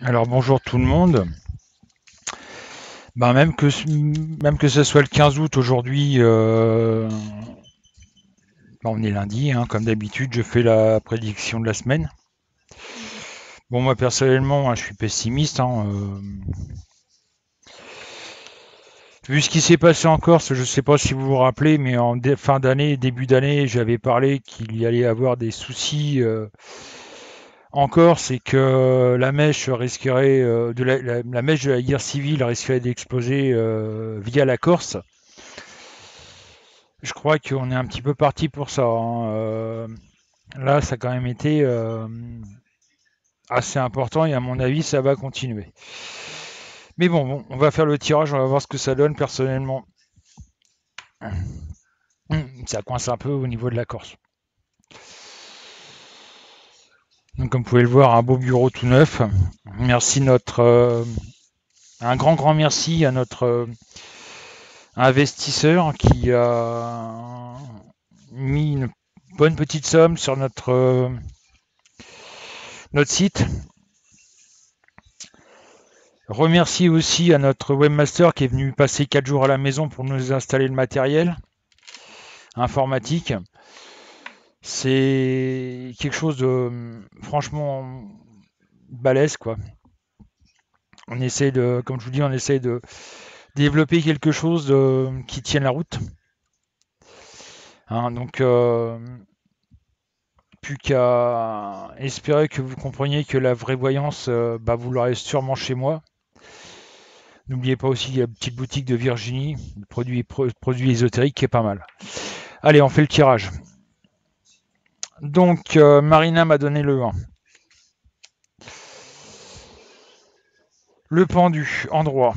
Alors bonjour tout le monde. Même que ce soit le 15 août aujourd'hui, on est lundi, hein, comme d'habitude, je fais la prédiction de la semaine. Bon, moi personnellement, hein, je suis pessimiste, hein, vu ce qui s'est passé en Corse, je ne sais pas si vous vous rappelez, mais en fin d'année, début d'année, j'avais parlé qu'il y allait avoir des soucis en Corse et que la mèche risquerait la mèche de la guerre civile risquerait d'exploser via la Corse. Je crois qu'on est un petit peu parti pour ça, hein. Là, ça a quand même été assez important et à mon avis, ça va continuer. Mais bon, on va faire le tirage, on va voir ce que ça donne personnellement. Ça coince un peu au niveau de la Corse. Donc, comme vous pouvez le voir, un beau bureau tout neuf. Merci un grand merci à notre investisseur qui a mis une bonne petite somme sur notre site. Remercier aussi à notre webmaster qui est venu passer 4 jours à la maison pour nous installer le matériel informatique. C'est quelque chose de franchement balèze, quoi. On essaie de, comme je vous dis, on essaie de développer quelque chose qui tienne la route. Hein, donc, plus qu'à espérer que vous compreniez que la vraie voyance, vous l'aurez sûrement chez moi. N'oubliez pas aussi la petite boutique de Virginie, produits ésotériques qui est pas mal. Allez, on fait le tirage. Donc, Marina m'a donné le 1. Le pendu, endroit.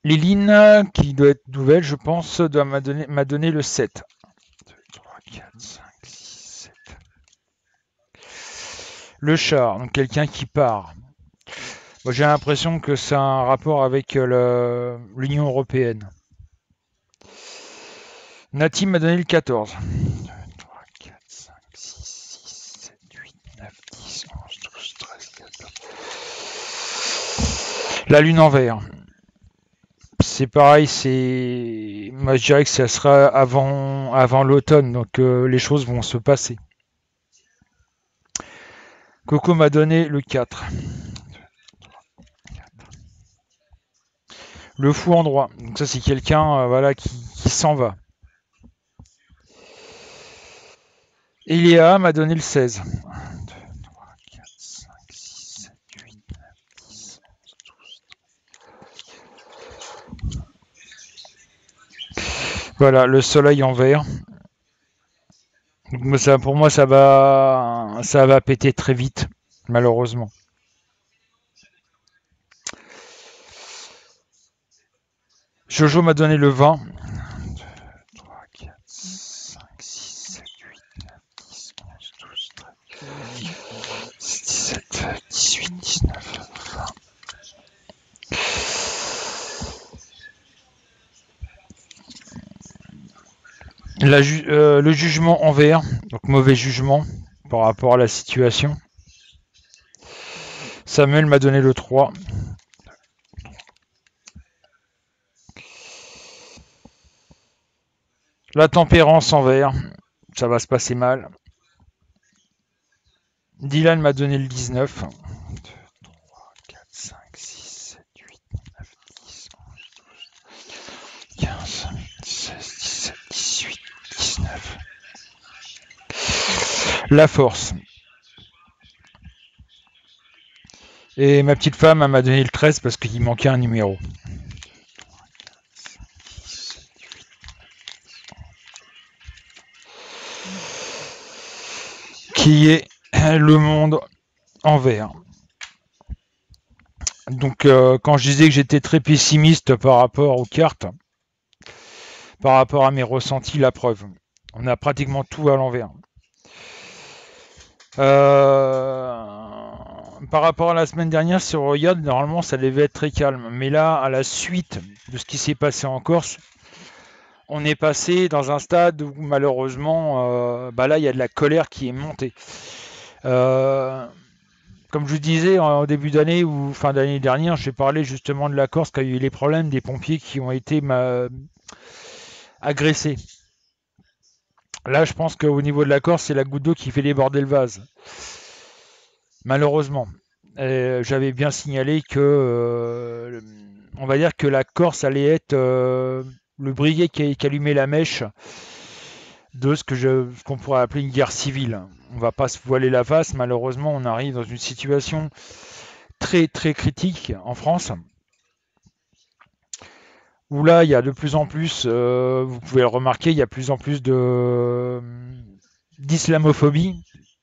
Léline, qui doit être nouvelle, je pense, m'a donné le 7. 2, 3, 4, 5, 6, 7. Le char, donc quelqu'un qui part. Moi, j'ai l'impression que c'est un rapport avec l'Union européenne. Nati m'a donné le 14. 2, 3, 4, 5, 6, 7, 8, 9, 10, 11, 12, 13, 14. La lune en vert. C'est pareil, moi je dirais que ça sera avant l'automne, donc les choses vont se passer. Coco m'a donné le 4. Le fou en droit. Donc ça c'est quelqu'un voilà, qui s'en va. Eléa m'a donné le 16. 1, 2, 3, 4, 5, 6, 7, 8, 9, 10, 11, 12. Voilà, le soleil en vert. Donc, pour moi, ça va péter très vite, malheureusement. Jojo m'a donné le 20. 2, 3, 4, 5, 6, 7, 8, 9, 10, 11, 12, 13, 17, 18, 19, 20. Le jugement en vert, donc mauvais jugement par rapport à la situation. Samuel m'a donné le 3. La tempérance en vert, ça va se passer mal. Dylan m'a donné le 19. 2, 3, 4, 5, 6, 7, 8, 9, 10, 11, 12, 15, 16, 17, 18, 19. La force. Et ma petite femme, elle m'a donné le 13 parce qu'il manquait un numéro. Qui est le monde en vert. Donc, quand je disais que j'étais très pessimiste par rapport aux cartes, par rapport à mes ressentis, la preuve. On a pratiquement tout à l'envers. Par rapport à la semaine dernière, si on regarde, normalement, ça devait être très calme. Mais là, à la suite de ce qui s'est passé en Corse, on est passé dans un stade où malheureusement, là, il y a de la colère qui est montée. Euh, Comme je vous disais en début d'année ou fin d'année dernière, j'ai parlé justement de la Corse quand il y a eu les problèmes des pompiers qui ont été agressés. Là, je pense qu'au niveau de la Corse, c'est la goutte d'eau qui fait déborder le vase. Malheureusement. J'avais bien signalé que, on va dire que la Corse allait être le briquet qui allumait la mèche de ce qu'on pourrait appeler une guerre civile. On va pas se voiler la face, malheureusement, on arrive dans une situation très très critique en France, où là, il y a de plus en plus, vous pouvez le remarquer, il y a de plus en plus d'islamophobie.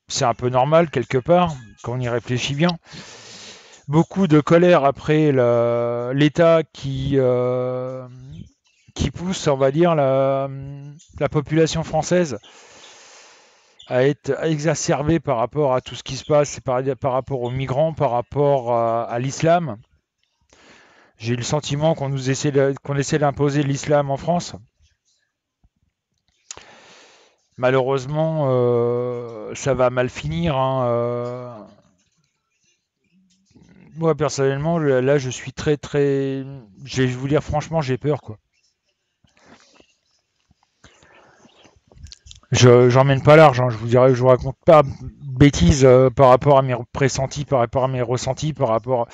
C'est un peu normal quelque part, quand on y réfléchit bien. Beaucoup de colère après l'État qui pousse, on va dire, la population française à être exacerbée par rapport à tout ce qui se passe, par rapport aux migrants, par rapport à l'islam. J'ai le sentiment qu'on essaie d'imposer l'islam en France. Malheureusement, ça va mal finir, hein. Moi, personnellement, là, je suis très, très. Je vais vous dire, franchement, j'ai peur, quoi. J'emmène pas large, hein. Je vous dirais, je vous raconte pas de bêtises par rapport à mes pressentis, par rapport à mes ressentis, par rapport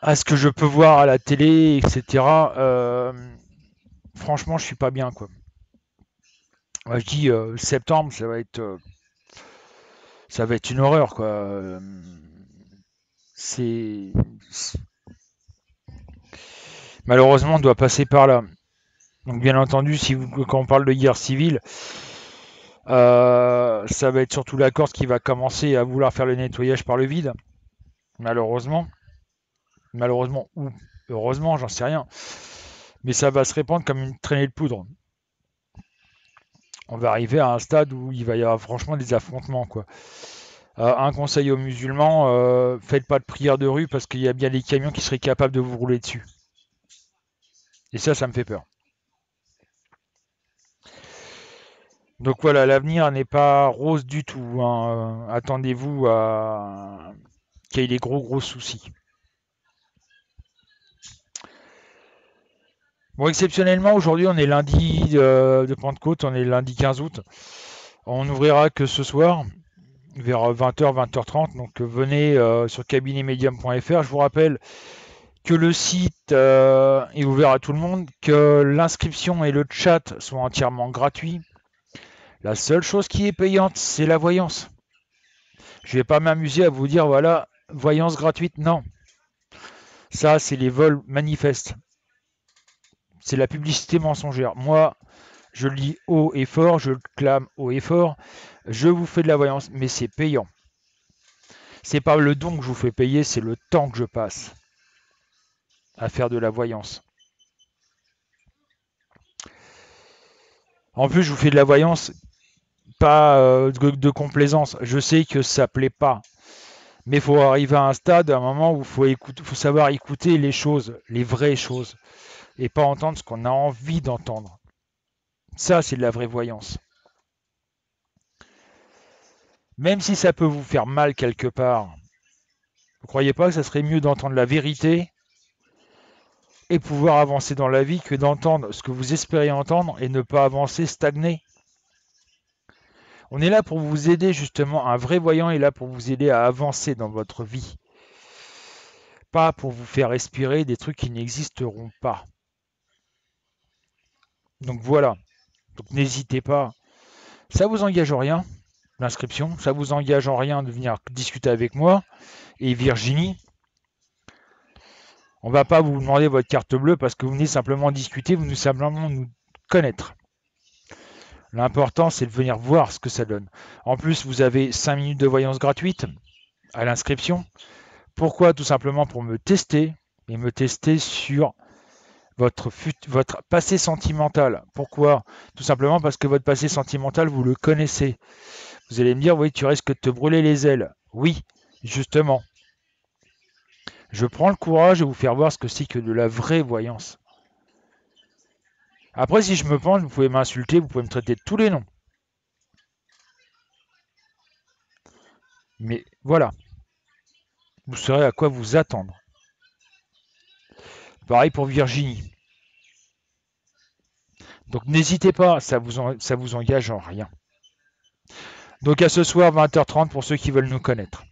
à ce que je peux voir à la télé, etc. Franchement, je suis pas bien, quoi. Moi, je dis septembre, ça va être une horreur, quoi. C'est malheureusement, on doit passer par là. Donc, bien entendu, quand on parle de guerre civile, ça va être surtout la Corse qui va commencer à vouloir faire le nettoyage par le vide. Malheureusement, ou heureusement, j'en sais rien. Mais ça va se répandre comme une traînée de poudre. On va arriver à un stade où il va y avoir franchement des affrontements, quoi. Un conseil aux musulmans, faites pas de prière de rue parce qu'il y a bien des camions qui seraient capables de vous rouler dessus. Et ça me fait peur. Donc voilà, l'avenir n'est pas rose du tout, hein. Attendez-vous à qu'il y ait des gros soucis. Bon, exceptionnellement, aujourd'hui, on est lundi de Pentecôte, on est lundi 15 août. On ouvrira que ce soir, vers 20h, 20h30. Donc venez sur cabinetmedium.fr. Je vous rappelle que le site est ouvert à tout le monde, que l'inscription et le chat sont entièrement gratuits. La seule chose qui est payante, c'est la voyance. Je ne vais pas m'amuser à vous dire, voilà, voyance gratuite. Non. Ça, c'est les vols manifestes. C'est la publicité mensongère. Moi, je le dis haut et fort, je le clame haut et fort. Je vous fais de la voyance, mais c'est payant. C'est pas le don que je vous fais payer, c'est le temps que je passe à faire de la voyance. En plus, je vous fais de la voyance, pas de complaisance. Je sais que ça plaît pas, mais il faut arriver à un stade, à un moment où faut savoir écouter les choses, les vraies choses, et pas entendre ce qu'on a envie d'entendre. Ça, c'est de la vraie voyance. Même si ça peut vous faire mal quelque part, vous croyez pas que ça serait mieux d'entendre la vérité et pouvoir avancer dans la vie que d'entendre ce que vous espérez entendre et ne pas avancer, stagner? On est là pour vous aider justement, un vrai voyant est là pour vous aider à avancer dans votre vie. Pas pour vous faire respirer des trucs qui n'existeront pas. Donc voilà, donc n'hésitez pas. Ça vous engage en rien, l'inscription, ça vous engage en rien de venir discuter avec moi et Virginie. On va pas vous demander votre carte bleue parce que vous venez simplement discuter, vous venez simplement nous connaître. L'important, c'est de venir voir ce que ça donne. En plus, vous avez 5 minutes de voyance gratuite à l'inscription. Pourquoi? Tout simplement pour me tester et me tester sur votre passé sentimental. Pourquoi? Tout simplement parce que votre passé sentimental, vous le connaissez. Vous allez me dire, oui, tu risques de te brûler les ailes. Oui, justement. Je prends le courage de vous faire voir ce que c'est que de la vraie voyance. Après, si je me pente, vous pouvez m'insulter, vous pouvez me traiter de tous les noms. Mais voilà. Vous saurez à quoi vous attendre. Pareil pour Virginie. Donc n'hésitez pas, ça vous engage en rien. Donc à ce soir 20h30 pour ceux qui veulent nous connaître.